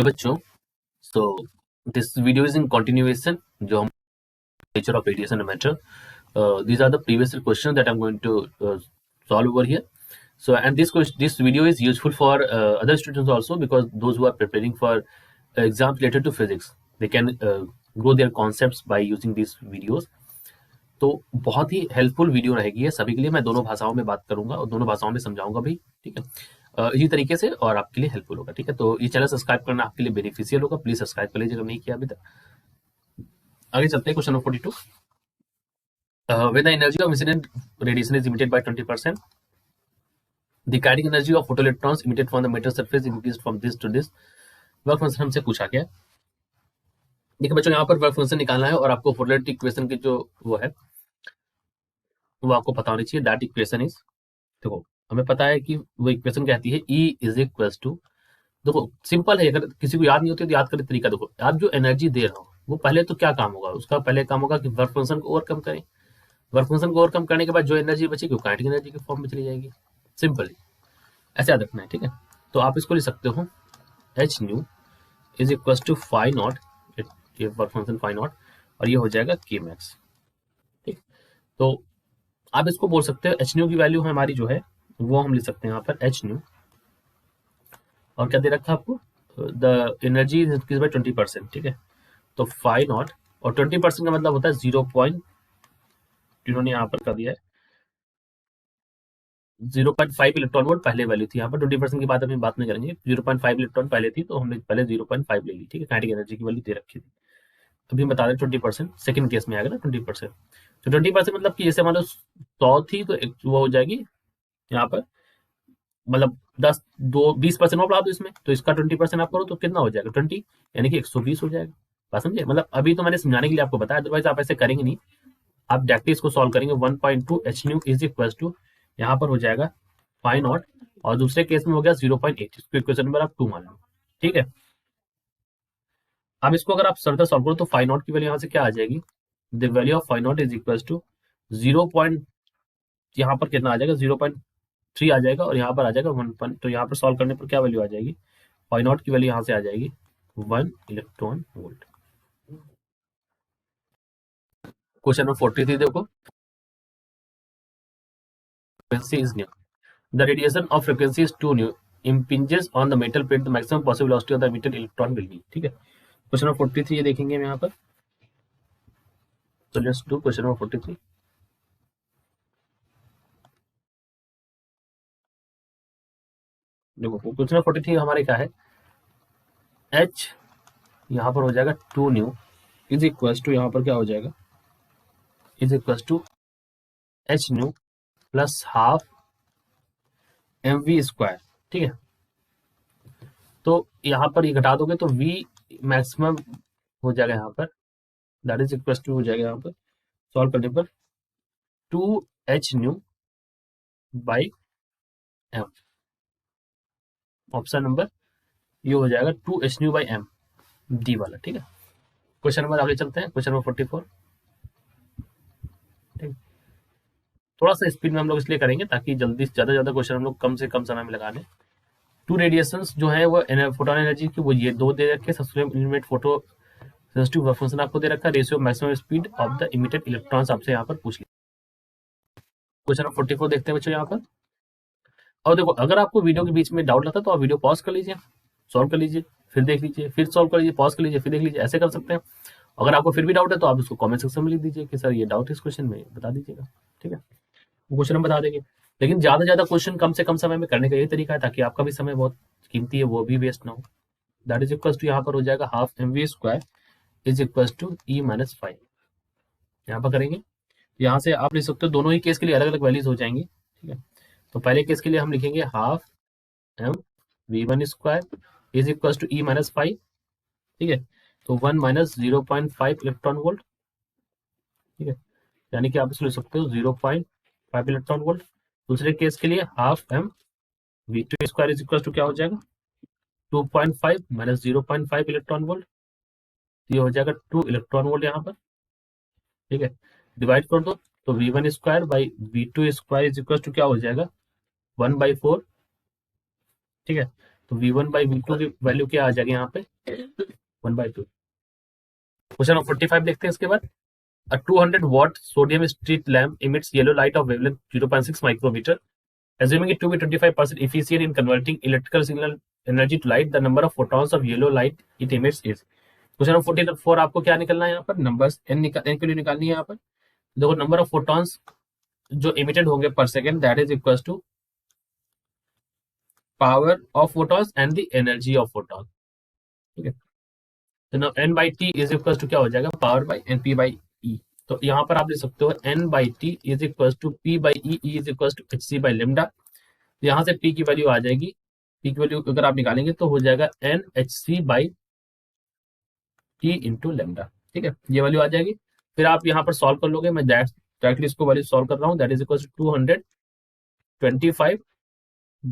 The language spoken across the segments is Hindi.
बच्चों, so this video is in continuation जो हम nature of radiation and matter. These are the previous questions that I'm going to solve over here. So and this video is useful for other students also, because those who are preparing for exams related to physics, they can grow their concepts by using these videos. तो बहुत ही हेल्पफुल वीडियो रहेगी ये सभी के लिए। मैं दोनों भाषाओं में बात करूंगा और दोनों भाषाओं में समझाऊंगा भी, ठीक है, इसी तरीके से, और आपके लिए हेल्पफुल होगा, ठीक है। तो ये चैनल सब्सक्राइब करना आपके लिए बेनिफिशियल होगा, प्लीज सब्सक्राइब कर लीजिएगा, नहीं किया अभी तक। आगे चलते हैं question number 42। When the energy of incident radiation is emitted by 20%, the kinetic energy of photoelectrons emitted from the metal surface increased from this to this. Work function हमसे पूछा गया। देखिए बच्चों, यहाँ पर वर्क फंक्शन निकालना है और आपको फोटोइलेक्ट्रिक इक्वेशन की जो वो है वो आपको पता होनी चाहिए। दैट इक्वेशन इज, देखो हमें पता है कि वो इक्वेशन कहती है E इज इक्वल टू, देखो सिंपल है, अगर किसी को याद नहीं होती तो याद करने तरीका देखो। आप जो एनर्जी दे रहे हो वो पहले तो क्या काम होगा, उसका पहले काम होगा कि वर्क फंक्शन को ओवरकम करें। वर्क फंक्शन को ओवरकम करने के बाद जो एनर्जी बचेगी वो काइनेटिक एनर्जी के फॉर्म में चली जाएगी। सिंपल, ऐसे याद रखना है, ठीक है। तो आप इसको लिख सकते हो H nu is equal to phi not, ये वर्क फंक्शन फाई नॉट, और ये हो जाएगा के मैक्स, ठीक। तो आप इसको बोल सकते हो एच न्यू की वैल्यू है हमारी जो है वो हम लिख सकते हैं यहाँ पर एच न्यू, और क्या दे रखा है आपको, the energy is increase by 20%, ठीक है। तो फाई नॉट, और 20% का मतलब होता है 0 पॉइंट, इन्होंने यहाँ पर कर दिया है 0.5 इलेक्ट्रॉन वोल्ट पहले वैल्यू थी। यहाँ पर 20% की बात अभी बात नहीं करेंगे। 0.5 इलेक्ट्रॉन पहले थी तो हमने पहले 0.5 ले ली, ठीक है। काइनेटिक एनर्जी की वैल्यू दे रखी थी। अभी हम बता रहे 20%, सेकंड केस में आएगा ना 20%। तो 20% मतलब कि जैसे मान लो 100 थी तो वो हो जाएगी यहाँ पर, मतलब 20% और बढ़ा दो इसमें, तो इसका 20% आप करो तो कितना हो जाएगा 20, यानी कि 120 हो जाएगा। बात समझे, मतलब अभी तो मैंने समझाने के लिए आपको बताया, अदरवाइज आप ऐसे करेंगे नहीं। आप डायरेक्टली इसको सॉल्व करेंगे। 1.2 H nu is equal to, यहाँ पर हो जाएगा फाई नॉट, और दूसरे केस में हो गया 0.8, इसको इक्वेशन नंबर आप 2 मान लो, ठीक है। अब इसको अगर आप फर्दर सॉल्व करो तो फाई नॉट की वैल्यू यहाँ से क्या आ जाएगी, the value of phi not is equal to 0. यहाँ पर कितना आ जाएगा 0.3 आ जाएगा, और यहाँ पर आ जाएगा 1. तो यहाँ पर सॉल्व करने पर क्या वैल्यू आ जाएगी, फाई नॉट की वैल्यू यहाँ से आ जाएगी 1 इलेक्ट्रॉन वोल्ट। क्वेश्चन नंबर 43 देखो, frequency is new. The radiation of frequency is too new. Impinges on the metal plate. The maximum possible velocity of the emitted electron will be, ठीक है। क्वेश्चन नंबर 43 ये देखेंगे हम यहाँ पर। So let's do question number 43। देखो क्वेश्चन नंबर 43 हमारे क्या है, H यहाँ पर हो जाएगा 2 न्यू इज इक्वल टू, यहाँ पर क्या हो जाएगा, is equal to H nu plus half M V square, ठीक है। तो यहाँ पर ये घटा दोगे तो V मैक्सिमम हो जाएगा यहाँ पर, दैट इज इक्वल टू हो जाएगा यहाँ पर सॉल्व करने पर 2 H nu by M, option number ये हो जाएगा 2 H nu by M, D वाला, ठीक है। क्वेश्चन नंबर आगे चलते हैं, क्वेश्चन नंबर 44, ठीक। थोड़ा सा स्पीड में हम लोग इसलिए करेंगे ताकि जल्दी से ज्यादा क्वेश्चन हम लोग कम से कम समय में लगा लें। 2 रेडिएशंस जो है वो फोटोन एनर्जी की, वो ये 2 दे रखे, सबसे limit photo sensitive work function आपको दे रखा, ratio maximum speed of the emitted electrons आपसे यहाँ पर पूछ लिया। क्वेश्चन नंबर 44 देखते हैं बच्चों यहाँ पर। और देखो अगर आपको वीडियो के बीच में डाउट लगता है तो आप वीडियो पॉज कर लीजिए, सॉल्व कर लीजिए, फिर देख लीजिए, फिर सॉल्व कर लीजिए, पॉज कर लीजिए, फिर देख लीजिए, ऐसे कर सकते हैं। अगर आपको फिर भी डाउट है तो आप उसको कमेंट सेक्शन में लिख दीजिए कि सर ये डाउट इस क्वेश्चन में, बता दीजिएगा, ठीक है। क्वेश्चन हम बता देंगे, लेकिन ज्यादा क्वेश्चन कम से कम समय में करने का यही तरीका है ताकि आपका भी समय बहुत कीमती है वो भी वेस्ट ना हो। दैट इज इक्वल टू, यहाँ पर हो जाएगा half M V square is equal to E minus 5। यहाँ पर करेंगे, यहाँ से आप लिख सकते हो, दोनों ही केस के लिए अलग अलग वैल्यूज हो जाएंगी, ठीक है। तो पहले केस के लिए हम लिखेंगे half M V one square is equal to E minus 5, ठीक है। तो 1 माइनस 0.5 इलेक्ट्रॉन वोल्ट, ठीक है, यानी कि आप इसको लिख सकते हो 0.5 इलेक्ट्रॉन वोल्ट। दूसरे केस के लिए half M V two square is equal to क्या हो जाएगा 2.5 माइनस 0.5 इलेक्ट्रॉन वोल्ट, ये हो जाएगा 2 इलेक्ट्रॉन वोल्ट यहाँ पर, ठीक है। डिवाइड कर दो तो V one square by V two square is equal to क्या हो जाएगा 1/4, ठीक है। तो V1/V2 की वैल्यू क्या आ जाएगी यहाँ पे 1/2। क्वेश्चन नंबर 45 देखते हैं इसके बाद। A 200 watt sodium street lamp emits yellow light of wavelength 0.6 micrometer. Assuming it to be 25% efficient in converting electrical signal energy to light, the number of photons of yellow light it emits is। Question number 44 आपको क्या निकलना है यहाँ पर, नंबर्स एन के लिए निकालनी है यहाँ पर। देखो नंबर ऑफ फोटॉन्स जो इमिटेड होंगे per second, that is equal to power of photons and the energy of photon. ठीक है, तो N by T is equal to क्या हो जाएगा, power by N P by E. तो यहाँ पर आप लिख सकते हो N by T is equal to P by E is equal to H C by lambda. यहाँ से पी की वैल्यू आ जाएगी, पी की वैल्यू अगर आप निकालेंगे तो हो जाएगा N H C by T into lambda. ठीक है, ये वैल्यू आ जाएगी। फिर आप यहाँ पर सॉल्व कर लोगे, मैं डायरेक्टली इसको वैल्यू सॉल्व कर रहा हूँ। That is equal to 225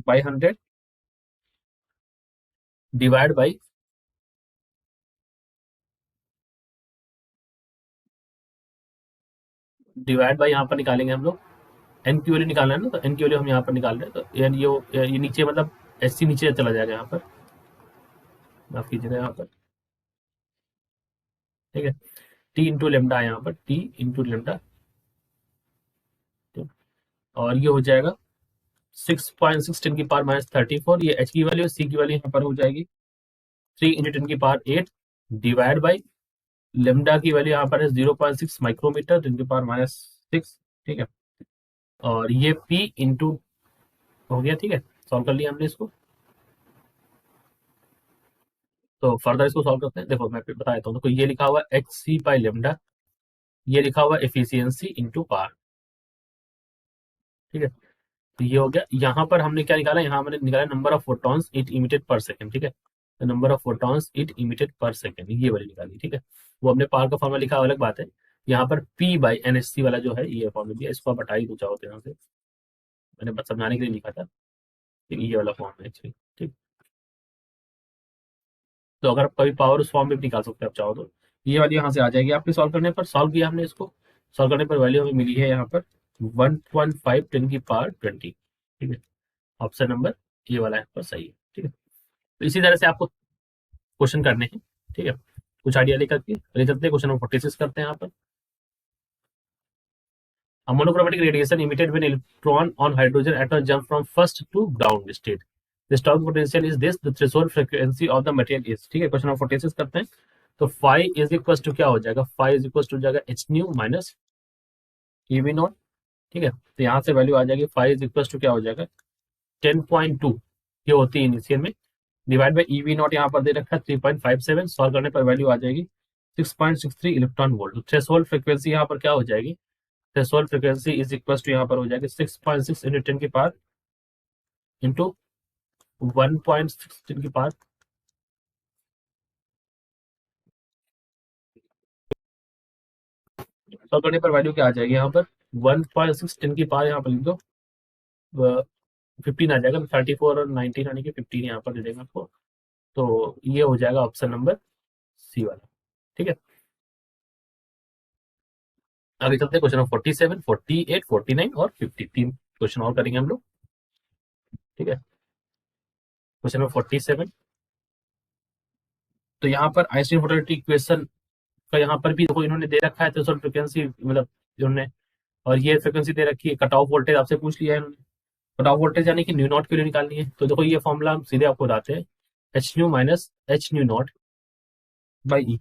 by 100 divide by यहाँ पर निकालेंगे हम लोग, एन की वैल्यू निकालना है ना, तो एन की वैल्यू हम यहाँ पर निकाल रहे हैं। तो ये नीचे मतलब एच सी नीचे चला जाएगा यहाँ पर, माफ कीजिएगा यहाँ पर। ठीक है, टी इंटू लेमडा यहाँ पर, टी इंटू लेमडा, और ये हो जाएगा 6.6 × 10⁻34। ये एच की वैल्यू, सी की वैल्यू यहाँ पर हो जाएगी 3 × 10⁸ डिवाइड बाई लेमडा की वैल्यू यहाँ पर है 0.6 माइक्रोमीटर 10⁻⁶। ठीक है, और ये पी इंटू हो गया। ठीक है, सॉल्व कर लिया हमने इसको। तो फर्दर इसको सॉल्व करते हैं। देखो मैं बता देता हूँ, तो ये लिखा हुआ एच सी बाई लेमडा, ये लिखा हुआ एफिशिएंसी इंटू पावर। ठीक है, तो ये हो गया। यहाँ पर हमने क्या निकाला, यहाँ हमने निकाला number of photons it emitted पर सेकंड। ठीक है, तो number of photons it emitted पर सेकंड, ये वाली निकाली। ठीक है, वो हमने पावर का फॉर्मूला लिखा, अलग बात है। यहाँ पर P by N H C वाला जो है ये फॉर्मूला दिया, इसको आप हटा ही दो चाहो तो यहाँ से, मैंने बस समझाने के लिए लिखा था। ये वाला फॉर्म है एक्चुअली। ठीक, तो अगर कभी पावर उस फॉर्म में भी निकाल सकते हैं आप चाहो तो। ये वाली यहाँ से आ जाएगी आपके सॉल्व करने पर। सॉल्व किया हमने इसको, सॉल्व करने पर वैल्यू हमें मिली है यहाँ पर 1.5 10⁻20। ठीक है, ऑप्शन नंबर ये वाला यहाँ पर सही है। ठीक है, तो इसी तरह से आपको क्वेश्चन करने हैं। ठीक है, कुछ आइडिया लेकर के चलते हैं। क्वेश्चन नंबर 46 करते हैं यहाँ पर। A monochromatic radiation emitted when electron on hydrogen atom jump from first to ground state. The stock potential is this. The threshold frequency of the material is। ठीक है, क्वेश्चन नंबर 46 करते हैं। तो फाई इज इक्वल टू क्या हो जाएगा, फाई इज इक्वल टू जाएगा H nu minus EV not. ठीक है, तो यहाँ से वैल्यू आ जाएगी, फाई इज इक्वल टू क्या हो जाएगा 10.2, ये होती है इनिशियल में, डिवाइड बाई ईवी नॉट यहाँ पर दे रखा है 3.57। सॉल्व करने पर वैल्यू आ जाएगी 6.63 इलेक्ट्रॉन वोल्ट। थ्रेशोल्ड फ्रीक्वेंसी यहाँ पर क्या हो जाएगी, threshold frequency is equal to यहाँ पर हो जाएगी 6.6 इंटू 10 की पावर इंटू 1.6 10 की पावर। सॉल्व करने पर वैल्यू क्या आ जाएगी यहाँ पर 1.6 10 की पावर, यहाँ पर लिख दो 15 आ जाएगा। 34 और 19 यानी कि 15 यहाँ पर दे देंगे आपको। तो ये हो जाएगा ऑप्शन नंबर सी वाला। ठीक है, आगे चलते हैं। क्वेश्चन नंबर 47 48 49 और 50, तीन क्वेश्चन और करेंगे हम लोग। ठीक है, क्वेश्चन नंबर 47। तो यहाँ पर आइंस्टीन पोलैरिटी इक्वेशन का यहाँ पर भी देखो इन्होंने दे रखा है थ्रेशोल्ड फ्रीक्वेंसी, मतलब इन्होंने, और ये फ्रीक्वेंसी दे रखी है। कट ऑफ वोल्टेज आपसे पूछ लिया है इन्होंने, कट ऑफ वोल्टेज यानी कि न्यू नॉट के लिए निकालनी है। तो देखो ये फॉर्मूला हम सीधे आपको बताते हैं, H nu minus H nu not by E.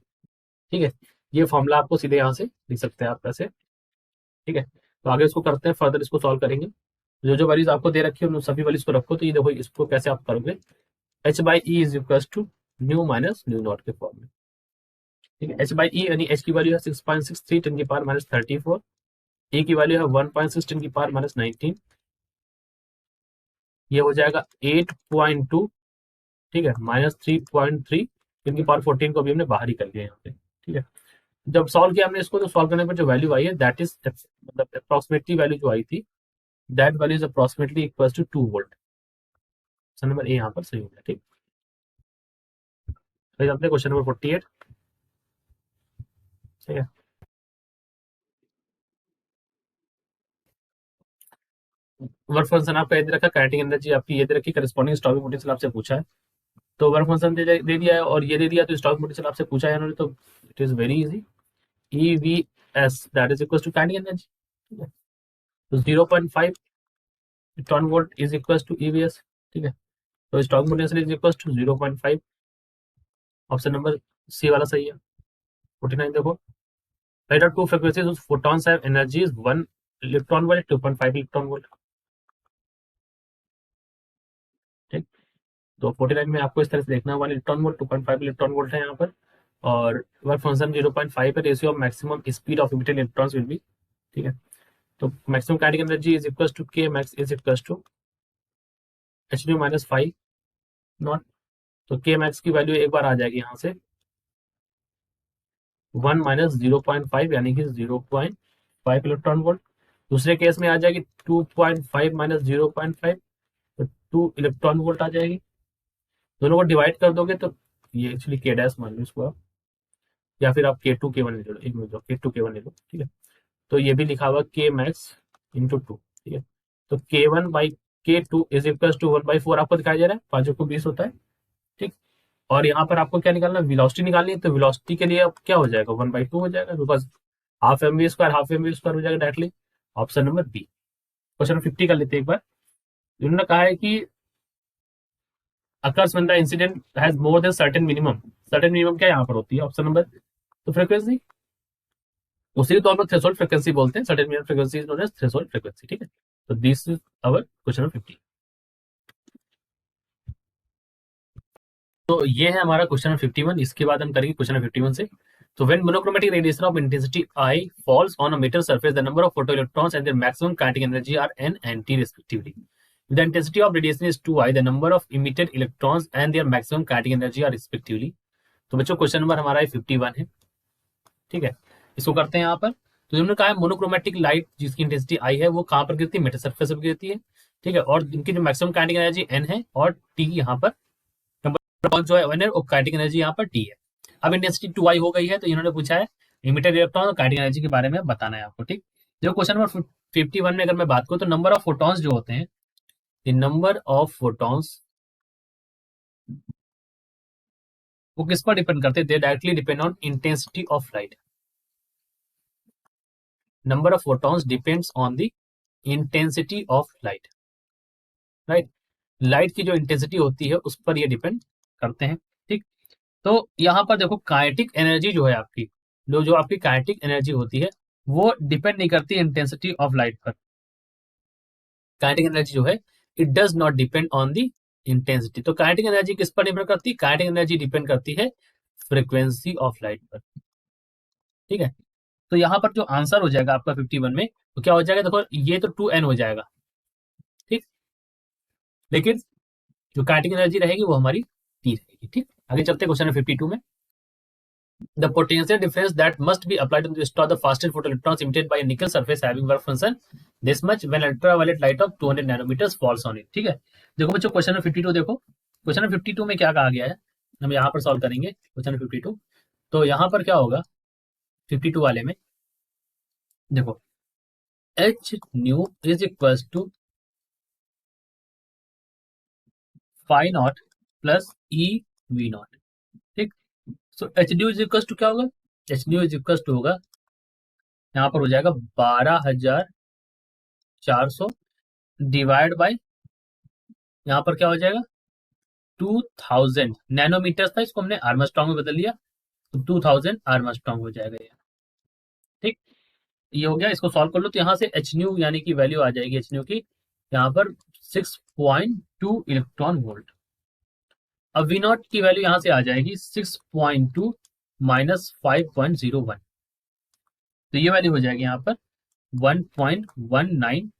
ठीक है, ये फॉर्मूला आपको सीधे यहाँ से लिख सकते हैं आप ऐसे। ठीक है, तो आगे इसको करते हैं, फर्दर इसको सॉल्व करेंगे। जो जो वैल्यूज आपको दे रखी है उन सभी वैल्यूज को रखो। तो ये देखो इसको कैसे आप करोगे, H by E is equal to nu minus nu not के फॉर्म में। ठीक है, एच बाई ई यानी एच की वैल्यू है 6.63 10 की पावर माइनस 34, ए की वैल्यू है 1.6 10 की पावर माइनस 19, ये हो जाएगा 8.2। ठीक है, माइनस 3.3 10 की पावर 14 को भी हमने बाहर ही कर लिया यहाँ पे। ठीक है, जब सॉल्व किया हमने इसको, तो सॉल्व करने पर जो वैल्यू आई है दैट इज मतलब अप्रोक्सीमेटली वैल्यू जो आई थी, that value is approximately equal to 2 volt. Option number A यहाँ पर सही हो गया। ठीक, फिर अपने क्वेश्चन नंबर 48। ठीक है, वर्क फंक्शन आपका ये दे रखा, काइनेटिक एनर्जी आपकी ये दे रखी, करस्पॉन्डिंग स्टॉपिंग पोटेंशियल आपसे पूछा है, तो वर्क फंक्शन दे दिया है और ये दे दिया, तो स्टॉपिंग पोटेंशियल आपसे पूछा है उन्होंने, तो it is very easy, EVS that is equal to kinetic energy, ठीक है। तो 0.5 electron volt is equal to EVS, ठीक है। तो stopping potential is equal to 0.5, option number C वाला सही है। 49 देखो, right out two frequencies whose photons have energy is 1 electron volt, 2.5 electron volt, ठीक। तो 49 में आपको इस तरह से देखना है, 1 इलेक्ट्रॉन वोल्ट, 2.5 इलेक्ट्रॉन वोल्ट है यहाँ पर, और वर्क फंक्शन 0.5 है, ratio of maximum speed of emitted electrons will be, ठीक है। तो maximum kinetic energy is equal to K max is equal to H nu minus 5 not. तो के मैक्स की वैल्यू एक बार आ जाएगी यहाँ से 1 माइनस 0.5 यानी कि 0.5 इलेक्ट्रॉन वोल्ट। दूसरे केस में आ जाएगी 2.5 माइनस 0.5, तो 2 इलेक्ट्रॉन वोल्ट आ जाएगी। दोनों को डिवाइड कर दोगे तो ये एक्चुअली के डैश मान लो इसको आप, या फिर आप K2 K1 ले लो, एक मिनट लो, K2 K1 ले लो, ठीक है। तो ये भी लिखा हुआ के मैक्स इंटू 2, ठीक है। तो K1/K2 इज इक्वल टू 1/4 आपको दिखाई दे रहा है, 5 को 20 होता है, ठीक। और यहाँ पर आपको क्या निकालना है, वेलोसिटी निकालनी है, तो वेलोसिटी के लिए अब क्या हो जाएगा, 1/2 हो जाएगा, because half M V square हो जाएगा directly, option number B. Question 50 कर लेते हैं एक बार। इन्होंने कहा है कि occurs when the incident has more than certain minimum क्या यहाँ पर होती है, ऑप्शन नंबर, तो फ्रीक्वेंसी, उसी को हम लोग थ्रेशोल्ड फ्रीक्वेंसी बोलते हैं, certain minimum frequency is known as threshold frequency, ठीक है। तो this is our question number 50। तो ये है हमारा क्वेश्चन नंबर 51। इसके बाद हम करेंगे क्वेश्चन नंबर 51 से। तो when monochromatic radiation of intensity I falls on a metal surface, the number of photoelectrons and their maximum kinetic energy are n and t respectively. If the intensity of radiation is 2i, the number of emitted electrons and their maximum kinetic energy are respectively. तो बच्चों क्वेश्चन नंबर हमारा 51 है, ठीक है। इसको करते हैं यहाँ पर। तो उन्होंने कहा है मोनोक्रोमैटिक लाइट जिसकी इंटेंसिटी आई है वो कहाँ पर गिरती है, मेटल सरफेस पर गिरती है, ठीक है। और इनकी जो मैक्सिमम काइनेटिक एनर्जी एन है और टी यहाँ पर, नंबर जो है वन है, और काइनेटिक एनर्जी यहाँ पर टी है। अब इंटेंसिटी 2i हो गई है, तो इन्होंने पूछा है इमिटेड इलेक्ट्रॉन और काइनेटिक एनर्जी के बारे में बताना है आपको, ठीक। जो क्वेश्चन नंबर 51 में अगर मैं बात करूँ, तो नंबर ऑफ फोटॉन्स जो होते हैं, नंबर ऑफ फोटॉन्स वो किस पर डिपेंड करते हैं, दे directly depend on intensity of light. Number of photons depends on the intensity of light, right. Light की जो इंटेंसिटी होती है उस पर ये डिपेंड करते हैं, ठीक। तो यहाँ पर देखो काइनेटिक एनर्जी जो है आपकी, जो आपकी काइनेटिक एनर्जी होती है वो डिपेंड नहीं करती इंटेंसिटी ऑफ लाइट पर। काइनेटिक एनर्जी जो है it does not depend on the intensity. तो काइनेटिक एनर्जी किस पर डिपेंड करती है, काइनेटिक एनर्जी डिपेंड करती है फ्रीक्वेंसी ऑफ लाइट पर, ठीक है। तो यहाँ पर जो आंसर हो जाएगा आपका 51 में, तो क्या हो जाएगा, देखो ये तो 2n हो जाएगा, ठीक। लेकिन जो काइनेटिक एनर्जी रहेगी वो हमारी टी रहेगी, ठीक। आगे चलते हैं क्वेश्चन 52 में। The potential difference that must be applied to stop the fastest photoelectrons emitted by a nickel surface having work function this much when ultraviolet light of 200 nanometers falls on it, ठीक है। देखो बच्चों क्वेश्चन नंबर 52 देखो, क्वेश्चन नंबर 52 में क्या कहा गया है, हम यहाँ पर सॉल्व करेंगे क्वेश्चन नंबर 52। तो यहाँ पर क्या होगा 52 वाले में, देखो H nu is equal to phi not plus E V not, ठीक। So H nu is equal to क्या होगा, H nu is equal to होगा, यहाँ पर हो जाएगा 12,400 डिवाइड बाय, यहाँ पर क्या हो जाएगा 2000 नैनोमीटर था, इसको हमने आर्मस्ट्रॉन्ग में बदल लिया, तो 2000 आर्मस्ट्रॉन्ग हो जाएगा ये, ठीक। ये हो गया, इसको सॉल्व कर लो, तो यहाँ से एच न्यू यानी कि वैल्यू आ जाएगी एच न्यू की यहाँ पर 6.2 इलेक्ट्रॉन वोल्ट। अब वी नॉट की वैल्यू यहाँ से आ जाएगी 6.2 माइनस 5.01, तो ये वैल्यू हो जाएगी यहाँ पर 1.19,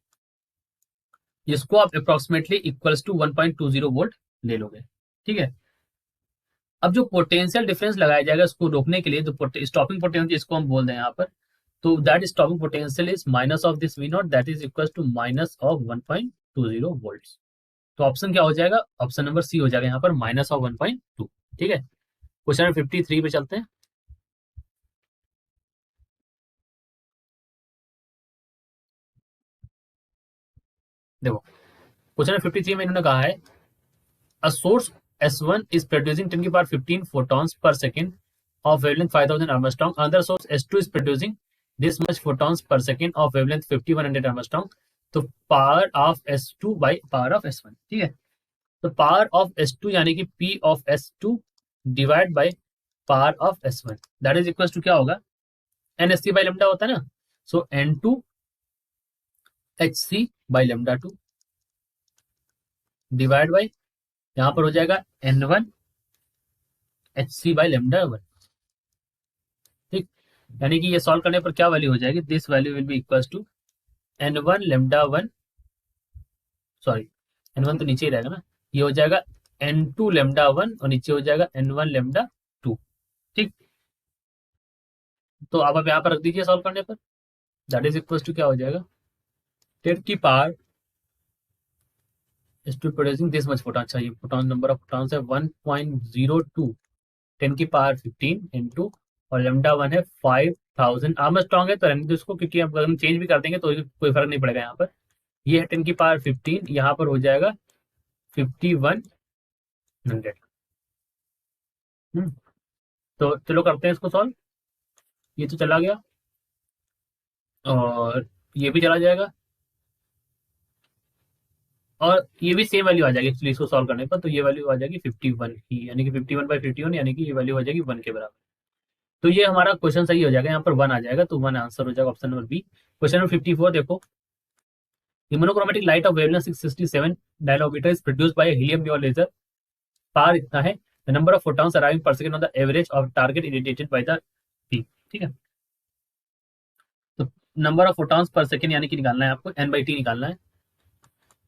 इसको आप अप्रोक्सीमेटली इक्वल्स टू 1.20 वोल्ट ले लोगे, ठीक है। अब जो पोटेंशियल डिफरेंस लगाया जाएगा इसको रोकने के लिए, तो स्टॉपिंग पोटेंशियल इसको हम बोल दें यहाँ पर, तो that stopping potential is minus of this V not that is equal to minus of 1.20 volt. तो ऑप्शन क्या हो जाएगा, ऑप्शन नंबर सी हो जाएगा यहाँ पर माइनस ऑफ 1.2, ठीक है। क्वेश्चन नंबर 53 पे चलते हैं। देखो क्वेश्चन 53 में इन्होंने कहा है a source S1 is producing 10 की power 15 photons per second of wavelength 5000 Armstrong. Another source S2 is producing this much photons per second of wavelength 5100 Armstrong. तो power of S2 by power of S1, ठीक है। तो पावर ऑफ S2 यानी कि P of S2 divide by power of S1 that is equal to क्या होगा, NSC बाई लेमडा होता है ना। So N2 HC by lambda 2 divide by यहां पर हो जाएगा N1 HC बाई लेमडा 1, ठीक। यानी कि ये सॉल्व करने पर क्या वैल्यू हो जाएगी, this value will be equal to N1 lambda 1, sorry N1 तो नीचे ही रहेगा ना, ये हो जाएगा N2 लेमडा 1 और नीचे हो जाएगा N1 लेमडा 2, ठीक। तो आप अब यहाँ पर रख दीजिए सॉल्व करने पर, दैट इज इक्वल टू क्या हो जाएगा, 10 की power is to producing this much photon। अच्छा ये फोटॉन नंबर ऑफ फोटॉन्स है 1.02 10 की पावर 15 इंटू और लेमडा 1 है 5000 आर्मस्ट्रॉन्ग है तो रहने दो इसको, क्योंकि अब अगर हम चेंज भी कर देंगे तो कोई फर्क नहीं पड़ेगा यहाँ पर। ये है 10 की पावर 15, यहाँ पर हो जाएगा 5100। तो चलो करते हैं इसको सॉल्व। ये तो चला गया और ये भी चला जाएगा और ये भी सेम वैल्यू आ जाएगी एक्चुअली इसको सॉल्व करने पर। तो ये वैल्यू आ जाएगी 51 ही, यानी कि 51/51 यानी कि ये वैल्यू आ जाएगी 1 के बराबर। तो ये हमारा क्वेश्चन सही हो जाएगा, यहाँ पर 1 आ जाएगा तो 1 आंसर हो जाएगा option number B. Question number 54 देखो, the monochromatic light of wavelength 667 nanometer is produced by a helium neon laser। Power इतना है, the number of photons arriving per second on the average of target irradiated by the P, ठीक है। तो number of photons per second यानी कि निकालना है आपको, n/t निकालना है।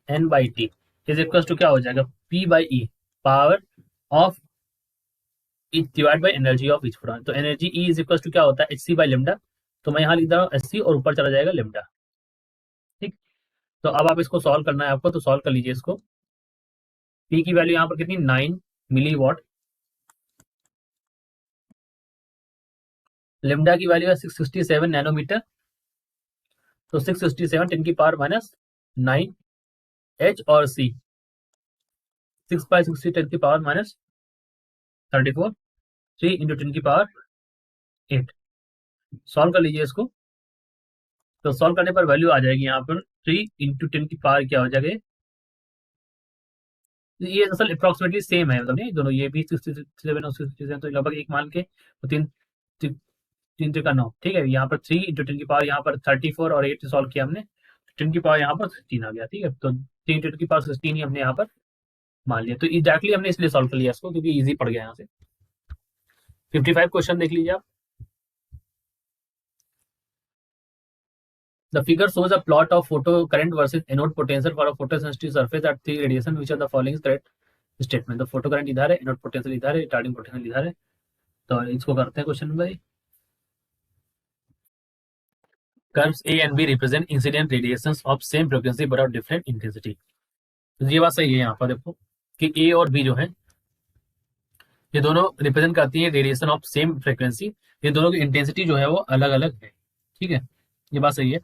n/t इज इक्वल टू क्या हो जाएगा, p/e power of divide by energy of each photon. तो energy E is equal to क्या होता है, hc बाय लेमडा। तो मैं यहाँ लिख रहा हूँ hc और ऊपर चला जाएगा लेमडा, ठीक। तो अब आप इसको सॉल्व करना है आपको, तो सॉल्व कर लीजिए इसको। P की वैल्यू यहाँ पर कितनी, 9 मिली वॉट, लेमडा की वैल्यू है 667 नैनोमीटर। तो 667 10 की पावर -9 H और C 6/60 10 की पावर -34 3 इंटू 10 की पावर 8। सॉल्व कर लीजिए इसको। तो सॉल्व करने पर वैल्यू आ जाएगी यहाँ पर 3 इंटू 10 की पावर क्या हो जाएगा, ये असल अप्रोक्सीमेटली सेम है, मतलब नहीं दोनों, ये भी 67 और 67 तो लगभग एक मान के तो 3 3 3 का 9, ठीक है। यहाँ पर 3 इंटू 10 की पावर यहाँ पर 34 और 8 सॉल्व किया हमने, 10 की पावर यहाँ पर 16 आ गया, ठीक है। तो 3 इंटू 10 की पावर 16 ही हमने यहाँ पर मान लिया। तो एग्जैक्टली हमने इसलिए सॉल्व कर लिया इसको क्योंकि इजी पड़ गया यहाँ से। 55 क्वेश्चन देख लीजिए आप। The figure shows a plot of photo current versus anode potential for a photosensitive surface at 3 radiation. Which of the following is correct statement? तो फोटो करंट इधर है, एनोड पोटेंशियल इधर है, रिटार्डिंग पोटेंशियल इधर है। तो इसको करते हैं question number. Curves A and B represent incident radiations of same frequency but of different intensity। तो ये बात सही है यहाँ पर देखो कि A और B जो है ये दोनों रिप्रेजेंट करती है रेडिएशन ऑफ सेम फ्रीक्वेंसी, ये दोनों की इंटेंसिटी जो है वो अलग अलग है, ठीक है। ये बात सही है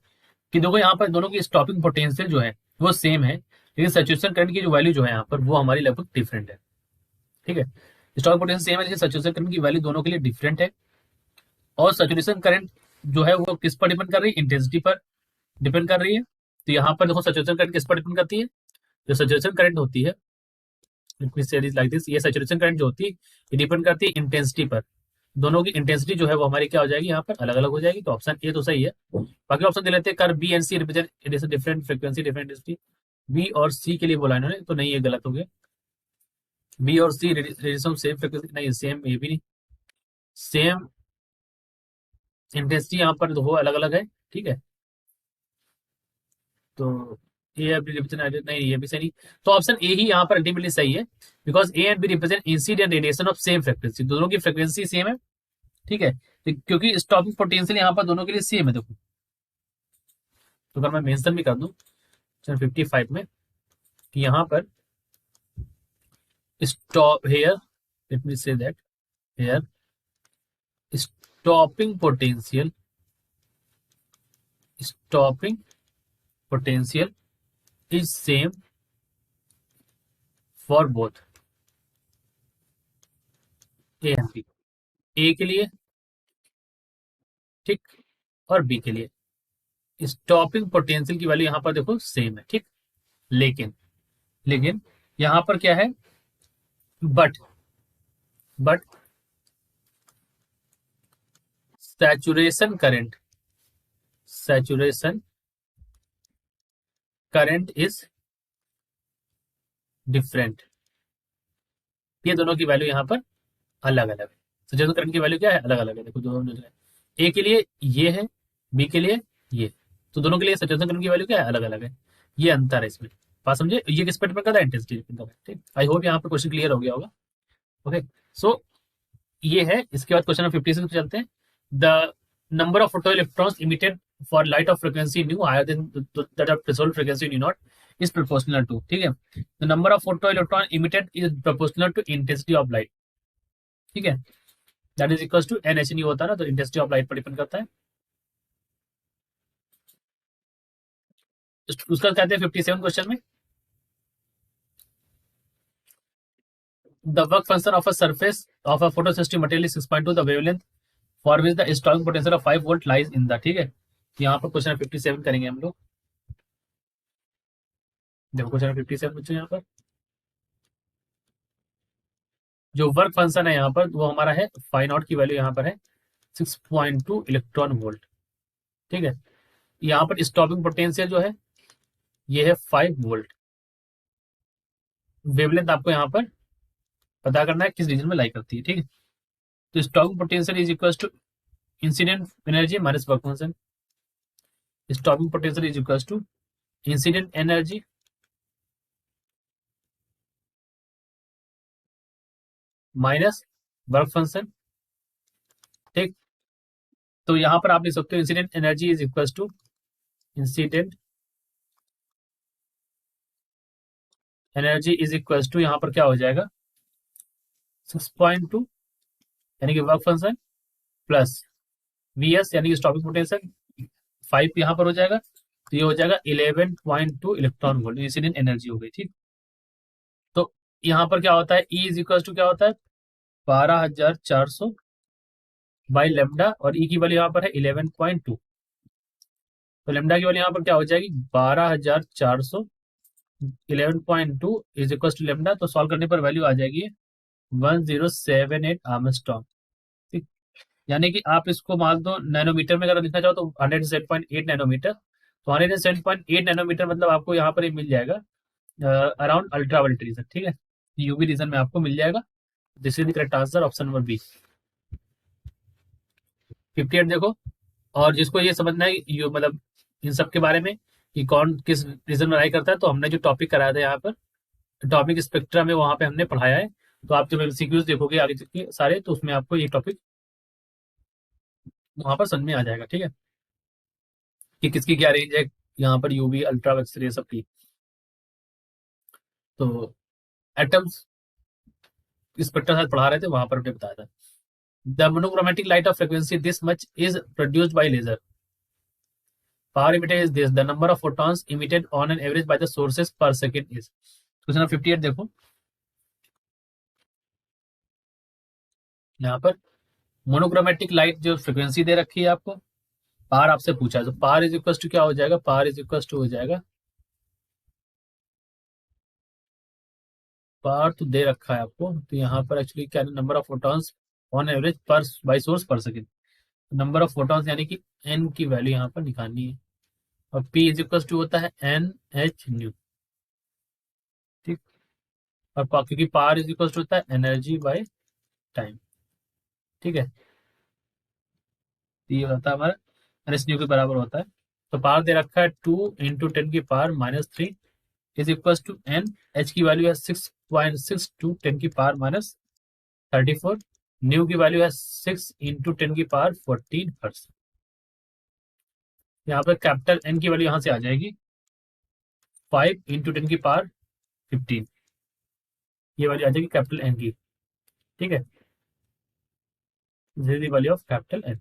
कि देखो यहाँ पर दोनों की स्टॉपिंग पोटेंशियल जो है वो सेम है, लेकिन सैचुरेशन करंट की जो वैल्यू जो है यहाँ पर वो हमारी लगभग डिफरेंट है, ठीक है। स्टॉपिंग पोटेंशियल सेम है लेकिन सैचुरेशन करंट की वैल्यू दोनों के लिए डिफरेंट है। और सैचुरेशन करंट जो है वो किस पर डिपेंड कर रही है, इंटेंसिटी पर डिपेंड कर रही है। तो यहाँ पर देखो सैचुरेशन करंट किस पर डिपेंड करती है, जो सैचुरेशन करंट होती है लाइक दिस, ये सैचुरेशन करंट जो होती है ये डिपेंड करती है इंटेंसिटी पर। दोनों की इंटेंसिटी जो है वो हमारी क्या हो जाएगी यहाँ पर अलग अलग हो जाएगी। तो ऑप्शन ए तो सही है। बाकी ऑप्शन दे लेते हैं, कर B and C represent different frequency different intensity. B और सी के लिए बोला इन्होंने, तो नहीं ये गलत हो गया। बी और सी रेडिएशन सेम फ्रीक्वेंसी नहीं, सेम ये भी नहीं, सेम इंटेंसिटी यहाँ पर दो अलग अलग है, ठीक है। तो ए बी रिप्रेजेंट नहीं, ये भी सही नहीं। तो ऑप्शन ए ही यहाँ पर अल्टीमेटली सही है, because A and B represent incident radiation of same frequency, दोनों की फ्रीक्वेंसी सेम है, ठीक है। क्योंकि स्टॉपिंग पोटेंशियल यहाँ पर दोनों के लिए सेम है देखो। तो अगर मैं मेंशन भी कर दूं 55 में कि यहाँ पर stop hair, let me say that here stopping potential is same for both A and B. A के लिए ठीक, और बी के लिए स्टॉपिंग पोटेंशियल की वैल्यू यहाँ पर देखो सेम है ठीक। लेकिन लेकिन यहाँ पर क्या है, but but saturation current, saturation current is different. ये दोनों की वैल्यू यहाँ पर अलग अलग है। सैचुरेशन करंट की वैल्यू क्या है, अलग अलग है। देखो दोनों ए के लिए ये है, बी के लिए ये, तो दोनों के लिए सैचुरेशन करंट की वैल्यू क्या है, अलग अलग है। ये अंतर है इसमें। बात समझे, ये किस पे डिपेंड करता है, इंटेंसिटी डिपेंड करता है ठीक। आई होप यहाँ पर क्वेश्चन क्लियर हो गया होगा। ओके, सो ये है। इसके बाद क्वेश्चन नंबर 56 पे चलते हैं। The number of photo electrons emitted for light of frequency nu higher than that of threshold frequency nu not is proportional to, ठीक है। The number of photo electron emitted is proportional to intensity of light, ठीक है। That is equal to N H nu होता है ना, तो इंटेंसिटी ऑफ लाइट पर डिपेंड करता है। उसका कहते हैं 57 क्वेश्चन में, the work function of a surface of a photosensitive material is 6.2 the wavelength for which the stopping potential of 5 volt lies in the, ठीक है। यहाँ पर क्वेश्चन 57 करेंगे हम लोग। देखो क्वेश्चन 57 बच्चों, यहाँ पर जो वर्क फंक्शन है यहाँ पर वो हमारा है फाई नॉट की वैल्यू यहाँ पर है 6.2 इलेक्ट्रॉन वोल्ट, ठीक है। यहाँ पर स्टॉपिंग पोटेंशियल जो है ये है 5 वोल्ट। वेवलेंथ आपको यहाँ पर पता करना है किस रीजन में लाई करती है, ठीक है। तो stopping potential is equal to incident energy minus work function. Stopping potential is equal to incident energy minus work function, ठीक। तो यहाँ पर आप लिख सकते हो incident energy is equal to incident energy is equal to यहाँ पर क्या हो जाएगा 6.2 यानी कि work function plus V S यानी कि स्टॉपिंग पोटेंशियल 5 यहाँ पर हो जाएगा, तो ये हो जाएगा 11.2 इलेक्ट्रॉन वोल्ट इंसिडेंट एनर्जी हो गई, ठीक। तो यहाँ पर क्या होता है, ई इज इक्वल टू क्या होता है 12,400 बाई लेमडा, और ई की वैल्यू यहाँ पर है 11.2। तो लेमडा की वैल्यू यहाँ पर क्या हो जाएगी 12,400 11.2 इज इक्वल टू लेमडा। तो सॉल्व करने पर वैल्यू आ जाएगी 1078 आर्मस्ट्रॉन्ग, ठीक। यानी कि आप इसको मान दो नैनोमीटर में अगर लिखना चाहो तो 107.8 नैनोमीटर। तो 107.8 नैनोमीटर मतलब आपको यहाँ पर ही मिल जाएगा अराउंड अल्ट्रावायलेट रीजन, ठीक है। यूवी रीजन में आपको मिल जाएगा। This is the correct answer, option number B. 58 देखो, और जिसको ये समझना है ये मतलब इन सब के बारे में कि कौन किस रीजन में राय करता है, तो हमने जो टॉपिक कराया था यहाँ पर टॉपिक स्पेक्ट्रम में वहां पे हमने पढ़ाया है। तो आप जब एमसीक्यूज देखोगे आगे चल के सारे, तो उसमें आपको ये टॉपिक वहां पर समझ में आ जाएगा, ठीक है, कि किसकी क्या रेंज है यहाँ पर यूवी अल्ट्रा एक्सरे सब की। तो एटम्स स्पेक्ट्रम शायद पढ़ा रहे थे, वहां पर हमने बताया था। The monochromatic light of frequency this much is produced by laser. Power emitted is this. The number of photons emitted on an average by the sources per second is. Question number 58 देखो, यहाँ पर मोनोक्रोमेटिक लाइट जो फ्रीक्वेंसी दे रखी है आपको, पावर आपसे पूछा है, तो पावर इज इक्वल टू क्या हो जाएगा, पावर इज इक्वल टू हो जाएगा, पावर तो दे रखा है आपको, तो यहाँ पर एक्चुअली क्या number of photons on average पर बाई सोर्स पर सेकेंड। नंबर ऑफ फोटॉन्स यानी कि एन की वैल्यू यहाँ पर निकालनी है, और पी इज इक्वल टू होता है एन एच न्यू, ठीक। और क्योंकि पावर इज इक्वल टू होता है एनर्जी बाय टाइम, ठीक है। ये होता है हमारा एन एच न्यू के बराबर होता है। तो पावर दे रखा है 2 × 10 की power -3 is equal to N. H की वैल्यू है 6.62 10 की पावर -34। न्यू की वैल्यू है 6 × 10 की पावर 14 हर्ट्ज। यहाँ पर कैपिटल एन की वैल्यू यहाँ से आ जाएगी 5 × 10 की पावर 15। ये वैल्यू आ जाएगी कैपिटल एन की, ठीक है। This is the value of capital N.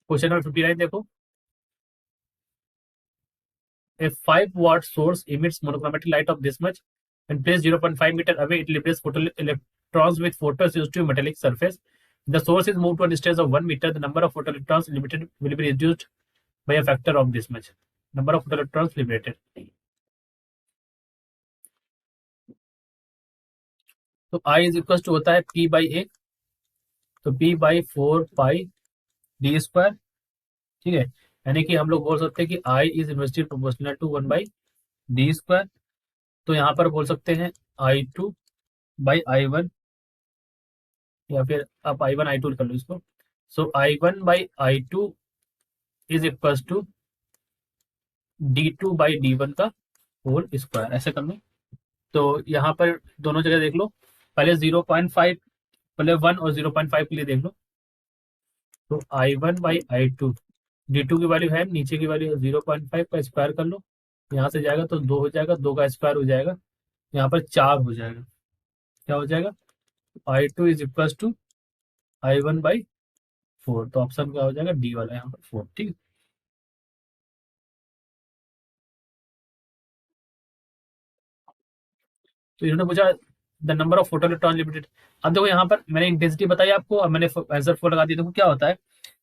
Question number 59 देखो, A 5-watt source emits monochromatic light of this much and placed 0.5 meter away, it liberates photoelectrons with photosensitive metallic surface. The source is moved to a distance of 1 meter. The number of photoelectrons liberated will be reduced by a factor of this much. Number of photoelectrons liberated. तो I इज इक्वल टू होता है P बाई ए, तो P by 4 pi D square, ठीक है। यानी कि हम लोग बोल सकते हैं कि I is inversely proportional to 1/d²। तो यहाँ पर बोल सकते हैं I2/I1, या फिर आप I1 I2 कर लो इसको। सो I1/I2 is equal to D2/D1 का होल स्क्वायर, ऐसे कर लो। तो यहाँ पर दोनों जगह देख लो, पहले 0.5, पहले 1 और 0.5 के लिए देख लो। तो I1/I2, D2 की वैल्यू है, नीचे की वैल्यू 0.5 का स्क्वायर कर लो, यहाँ से जाएगा तो 2 हो जाएगा, 2 का स्क्वायर हो जाएगा, यहाँ पर 4 हो जाएगा। क्या हो जाएगा? I2 is equal to I1/4। तो ऑप्शन क्या हो जाएगा? डी वाला यहाँ पर 4, ठीक है। तो इन्होंने पूछा the number of photoelectron limited. अब देखो यहाँ पर मैंने इंटेंसिटी बताई आपको, अब मैंने आंसर 4 लगा दिया। देखो क्या होता है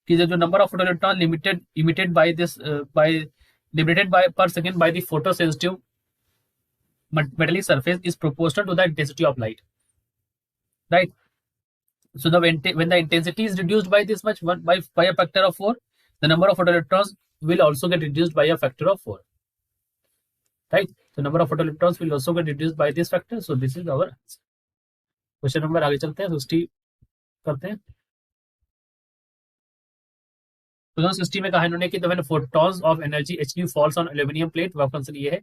कि जो number of photoelectron limited emitted by this by liberated by per second by the photosensitive metallic surface is proportional to the intensity of light, right? So when the intensity is reduced by this much, by a factor of 4, the number of photoelectrons will also get reduced by a factor of 4, right? So number of photoelectrons will also get reduced by this factor. So this is our answer. Question number आगे चलते हैं, 60 करते हैं। क्वेश्चन 60 में कहा इन्होंने कि when photons of energy hν falls on aluminium plate, work function ये है,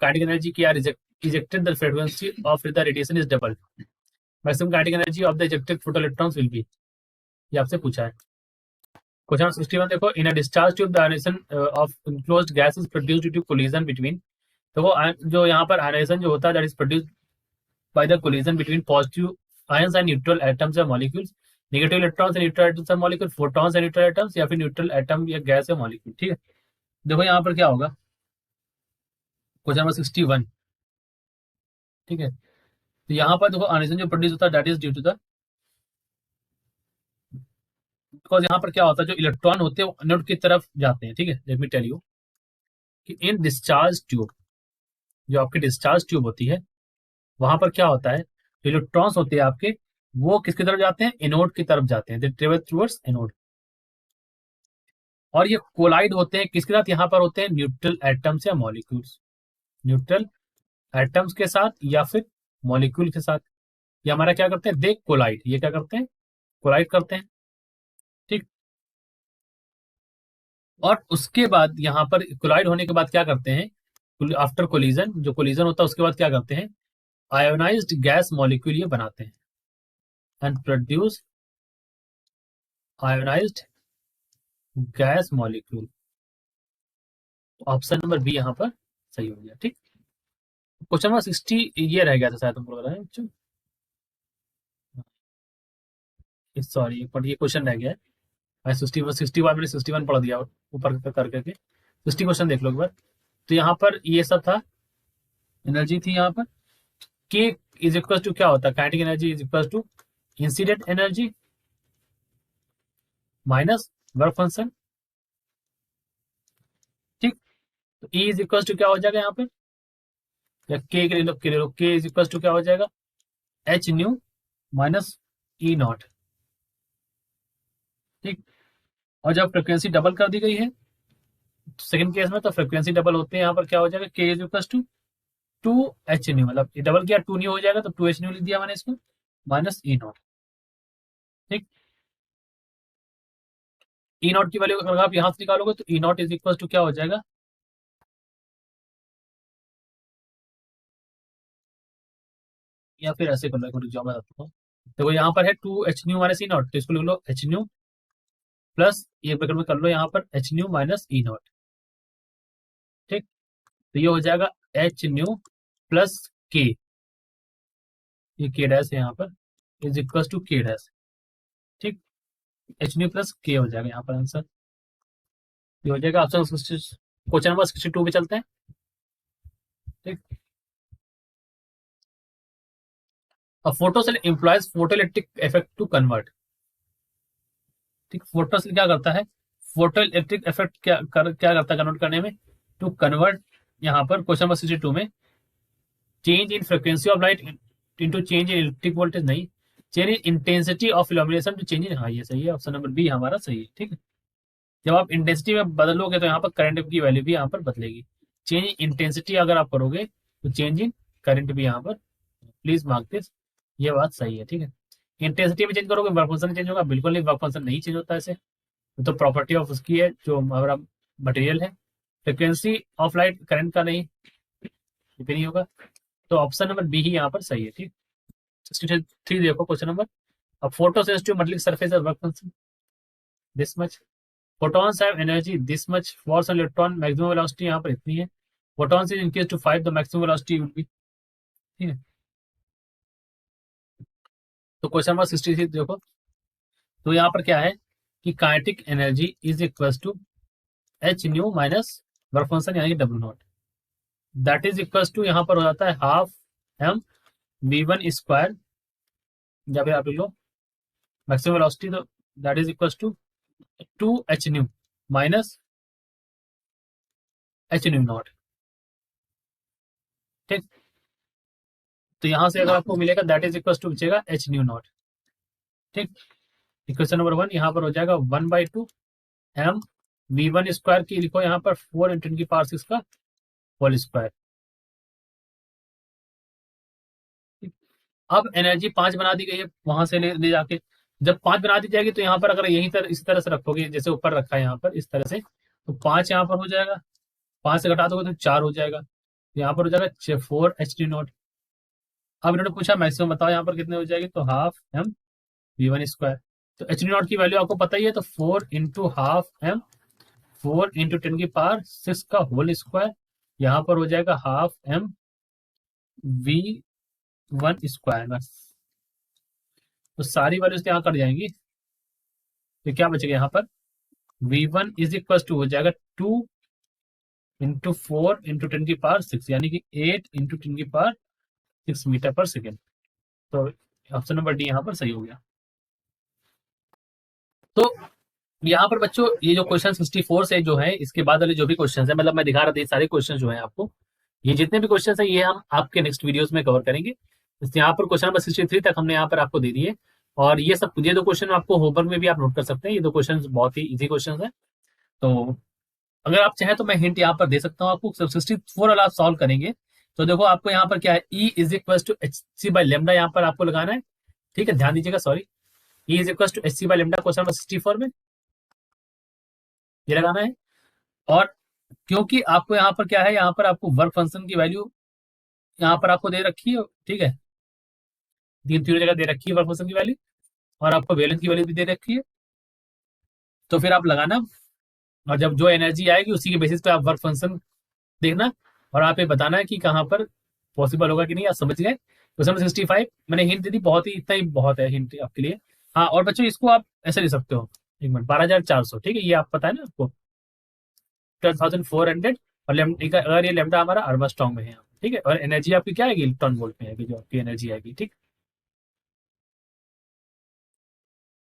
काइनेटिक एनर्जी की are ejected, the frequency of the radiation is doubled. Maximum kinetic energy of the ejected photoelectrons will be, ये आपसे पूछा है। क्वेश्चन 61 देखो, in a discharge tube the ionisation of enclosed gas is produced due to collision between. देखो जो यहाँ पर आयनेशन जो होता है that is produced by the collision between positive ions and neutral atoms या molecules, negative electrons and neutral atoms या molecule, photons and neutral atoms, या फिर न्यूट्रल एटम या गैस या मॉलिक्यूल, ठीक है। देखो यहाँ पर क्या होगा, क्वेश्चन नंबर 61, ठीक है। तो यहाँ पर देखो आयनेशन जो प्रोड्यूस होता है that is due to the, because यहाँ पर क्या होता है जो इलेक्ट्रॉन होते हैं वो एनोड की तरफ जाते हैं, ठीक है। लेट मी टेल यू कि इन डिस्चार्ज ट्यूब, जो आपकी डिस्चार्ज ट्यूब होती है, वहां पर क्या होता है, जो इलेक्ट्रॉन्स होते हैं आपके, वो किसकी तरफ जाते हैं? एनोड की तरफ जाते हैं, दे ट्रेवल टुवर्ड्स एनोड। और ये कोलाइड होते हैं किसके साथ? यहाँ पर होते हैं न्यूट्रल एटम्स या मॉलिक्यूल्स, न्यूट्रल एटम्स के साथ या फिर मॉलिक्यूल के साथ। ये हमारा क्या करते हैं? दे कोलाइड, ये क्या करते हैं? कोलाइड करते हैं, ठीक। और उसके बाद यहाँ पर कोलाइड होने के बाद क्या करते हैं? आफ्टर कोलिजन, जो कोलिजन होता है उसके बाद क्या करते हैं? आयोनाइज्ड गैस मॉलिक्यूल ये बनाते हैं and produce ionised gas molecule. Option number B यहाँ पर सही हो गया, ठीक। क्वेश्चन नंबर 60 ये रह गया था शायद तुमको लग रहा है, सॉरी ये क्वेश्चन रह गया है। मैं 61 मैंने 61 पढ़ दिया ऊपर कर करके। 60 क्वेश्चन देख लो एक बार। तो यहाँ पर ये सब था, एनर्जी थी यहाँ पर, के इज इक्वल टू क्या होता है? Kinetic energy is equal to incident energy minus work function, ठीक। तो ई इज इक्वल टू क्या हो जाएगा यहाँ पे, या के ले लो, के इज इक्वल टू क्या हो जाएगा? H nu minus E not, ठीक। और जब फ्रिक्वेंसी डबल कर दी गई है सेकंड केस में, तो फ्रिक्वेंसी डबल होते हैं, यहाँ पर क्या हो जाएगा? K is equal to 2h nu, मतलब डबल किया 2 न्यू हो जाएगा, तो 2h न्यू लिख दिया मैंने इसको, माइनस ई नॉट, ठीक। ई नॉट की वैल्यू अगर आप यहां से निकालोगे तो ई नॉट इज इक्वल टू क्या हो जाएगा? या फिर ऐसे कर लो, मैं बताता हूँ। देखो यहाँ पर है 2h new minus E not, तो इसको लिख लो एच न्यू प्लस, ये ब्रैकेट में कर लो यहाँ पर H nu minus E not, ठीक। तो ये हो जाएगा एच न्यू प्लस के, ये के डैश है यहाँ पर, इज इक्वल टू के डैश, ठीक। एच न्यू प्लस के हो जाएगा यहाँ पर आंसर, ये हो जाएगा ऑप्शन क्वेश्चन नंबर 62 पे चलते हैं। ठीक, a photo cell employs photo electric effect to convert. ठीक, फोटो सेल क्या करता है, फोटो इलेक्ट्रिक इफेक्ट क्या करता है कन्वर्ट करने में, टू कन्वर्ट, यहाँ पर क्वेश्चन नंबर 62 में, change in frequency of light into change in electric voltage नहीं, change in intensity of illumination to change in, हाँ ये सही है, ऑप्शन नंबर बी हमारा सही है। ठीक है, जब आप इंटेंसिटी में बदलोगे तो यहाँ पर करंट की वैल्यू भी यहाँ पर बदलेगी। चेंज इन इंटेंसिटी अगर आप करोगे तो चेंज इन करंट भी यहाँ पर, प्लीज मार्क दिस, ये बात सही है। ठीक है, इंटेंसिटी में चेंज करोगे वर्क फंक्शन चेंज होगा, बिल्कुल नहीं, वर्क फंक्शन नहीं चेंज होता ऐसे, तो प्रॉपर्टी ऑफ उसकी है जो हमारा मटेरियल है। फ्रिक्वेंसी ऑफ लाइट करंट का नहीं, ये भी नहीं होगा, तो ऑप्शन नंबर बी ही यहाँ पर सही है। ठीक, 63 देखो क्वेश्चन नंबर, अब photo sensitive metallic surface work function this much, photons have energy this much, force on electron maximum velocity यहाँ पर इतनी है, photons is increased to 5 the maximum velocity would be। ठीक है, तो क्वेश्चन नंबर 63 देखो, तो यहाँ पर क्या है कि kinetic energy is equal to H nu minus work function यानी कि W not, that is equal to यहाँ पर हो जाता है half M V one square, या फिर आप लिख लो मैक्सिमम वेलोसिटी, तो that is equal to H nu minus H nu not. ठीक, तो यहां से अगर आपको मिलेगा दैट इज इक्वल टू बचेगा एच न्यू नॉट। ठीक, इक्वेशन नंबर 1 यहाँ पर हो जाएगा 1/2 एम वी वन स्क्वायर की लिखो यहाँ पर 4 × 10⁶ का होल स्क्वायर। अब एनर्जी 5 बना दी गई है वहां से ले जाके, जब 5 बना दी जाएगी तो यहाँ पर अगर यही तरह इस तरह से रखोगे जैसे ऊपर रखा है यहाँ पर इस तरह से, तो 5 यहाँ पर हो जाएगा, 5 से घटा दोगे तो 4 हो जाएगा, यहाँ पर हो जाएगा 4 एच डी नॉट। अब इन्होंने पूछा मैक्सिमम बताओ यहाँ पर कितने हो जाएगी, तो half M V one square, तो एच डी नॉट की वैल्यू आपको पता ही है, तो 4 × हाफ एम 4 × 10⁶ का होल स्क्वायर, यहाँ पर हो जाएगा half M V one square बस, तो सारी वैल्यूज यहाँ कट जाएंगी, तो क्या बचेगा यहाँ पर V one is equal to हो जाएगा 2 × 4 × 10⁶, यानी कि 8 × 10⁶ मीटर पर सेकेंड, तो ऑप्शन नंबर डी यहाँ पर सही हो गया। तो यहाँ पर बच्चों ये जो क्वेश्चन 64 से जो है इसके बाद वाले जो भी क्वेश्चन है, मतलब मैं दिखा रहा था ये सारे क्वेश्चन जो है आपको, ये जितने भी क्वेश्चन है ये हम आपके नेक्स्ट वीडियोस में कवर करेंगे। यहाँ पर क्वेश्चन नंबर 63 तक हमने यहाँ पर आपको दे दिए, और ये सब ये दो क्वेश्चन आपको होमवर्क में भी आप नोट कर सकते हैं, ये दो क्वेश्चन बहुत ही इजी क्वेश्चन है, तो अगर आप चाहें तो मैं हिंट यहाँ पर दे सकता हूँ आपको। 64 वाला आप सॉल्व करेंगे तो देखो आपको यहाँ पर क्या है, E is equal to H C by lambda यहाँ पर आपको लगाना है। ठीक है, ध्यान दीजिएगा, sorry, E is equal to H C by lambda question number 64 में ये लगाना है, और क्योंकि आपको यहाँ पर क्या है, यहाँ पर आपको वर्क फंक्शन की वैल्यू यहाँ पर आपको दे रखी है। ठीक है, तीनों जगह दे रखी है वर्क फंक्शन की वैल्यू, और आपको वैलेंस की वैल्यू भी दे रखी है, तो फिर आप लगाना, और जब जो एनर्जी आएगी उसी के बेसिस पे आप वर्क फंक्शन देखना, और आप ये बताना है कि कहाँ पर पॉसिबल होगा कि नहीं, आप समझ गए। क्वेश्चन नंबर 65 मैंने हिंट दे दी, बहुत ही इतना ही बहुत है हिंट आपके लिए। हाँ, और बच्चों इसको आप ऐसे ले सकते हो, एक मिनट, 12,400, ठीक है, ये आप पता है ना आपको, 12,400, और अगर ये लेमडा हमारा आर्मस्ट्रांग में है, ठीक है, और एनर्जी आपकी क्या आएगी, इलेक्ट्रॉन वोल्ट में आएगी जो आपकी एनर्जी आएगी। ठीक,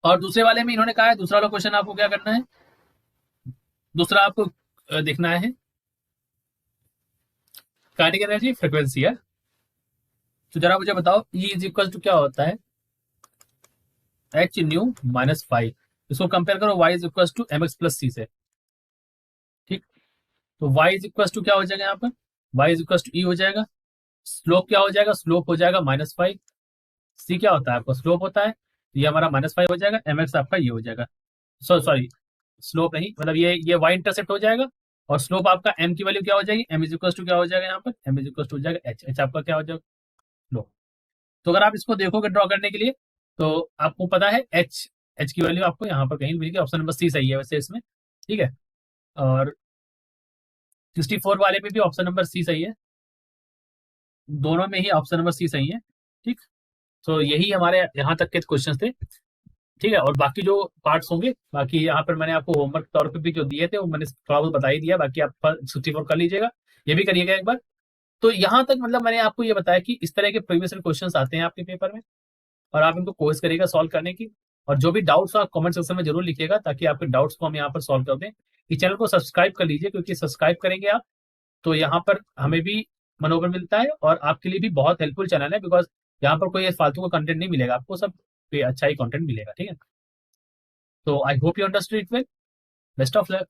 और दूसरे वाले में इन्होंने कहा है, दूसरा वाला क्वेश्चन आपको क्या करना है, दूसरा आपको देखना है काइनेटिक एनर्जी फ्रिक्वेंसी है, तो जरा मुझे बताओ ई इज इक्वल टू क्या होता है, एच न्यू माइनस 5, इसको कंपेयर करो y is equal to M X plus C से। ठीक, तो y इज इक्वल टू क्या हो जाएगा यहाँ पर, y इज इक्वल टू ई हो जाएगा, स्लोप क्या हो जाएगा, स्लोप हो जाएगा -5, सी क्या होता है आपका स्लोप होता है, तो ये हमारा -5 हो जाएगा, एम एक्स आपका ये हो जाएगा, सॉरी स्लोप नहीं, मतलब ये वाई इंटरसेप्ट हो जाएगा, और स्लोप आपका एम की वैल्यू क्या हो जाएगी, एम इज इक्वल टू क्या हो जाएगा यहाँ पर, एम इज इक्वल टू हो जाएगा एच, एच आपका क्या हो जाएगा स्लोप। तो अगर आप इसको देखोगे ड्रॉ करने के लिए, तो आपको पता है एच, एच की वैल्यू आपको यहाँ पर कहीं मिलेगी, ऑप्शन नंबर सी सही है वैसे इसमें। ठीक है, और 64 वाले में भी ऑप्शन नंबर सी सही है, दोनों में ही ऑप्शन नंबर सी सही है। ठीक, तो यही हमारे यहाँ तक के क्वेश्चन थे। ठीक है। और बाकी जो पार्ट्स होंगे, बाकी यहाँ पर मैंने आपको होमवर्क तौर पे भी जो दिए थे वो मैंने थोड़ा बहुत बता ही दिया, बाकी आप 64 कर लीजिएगा, ये भी करिएगा एक बार। तो यहाँ तक मतलब मैंने आपको ये बताया कि इस तरह के प्रीवियस क्वेश्चन आते हैं आपके पेपर में, और आप इनको कोशिश करिएगा सॉल्व करने की। और जो भी डाउट्स हो आप कमेंट सेक्शन में जरूर लिखिएगा, ताकि आपके डाउट्स को हम यहाँ पर सॉल्व कर दें। इस चैनल को सब्सक्राइब कर लीजिए, क्योंकि सब्सक्राइब करेंगे आप तो यहाँ पर हमें भी मनोबल मिलता है, और आपके लिए भी बहुत हेल्पफुल चैनल है, बिकॉज यहाँ पर कोई फालतू का कंटेंट नहीं मिलेगा आपको, सब पे अच्छा ही कंटेंट मिलेगा। ठीक है, तो I hope you understood it well. Best of luck.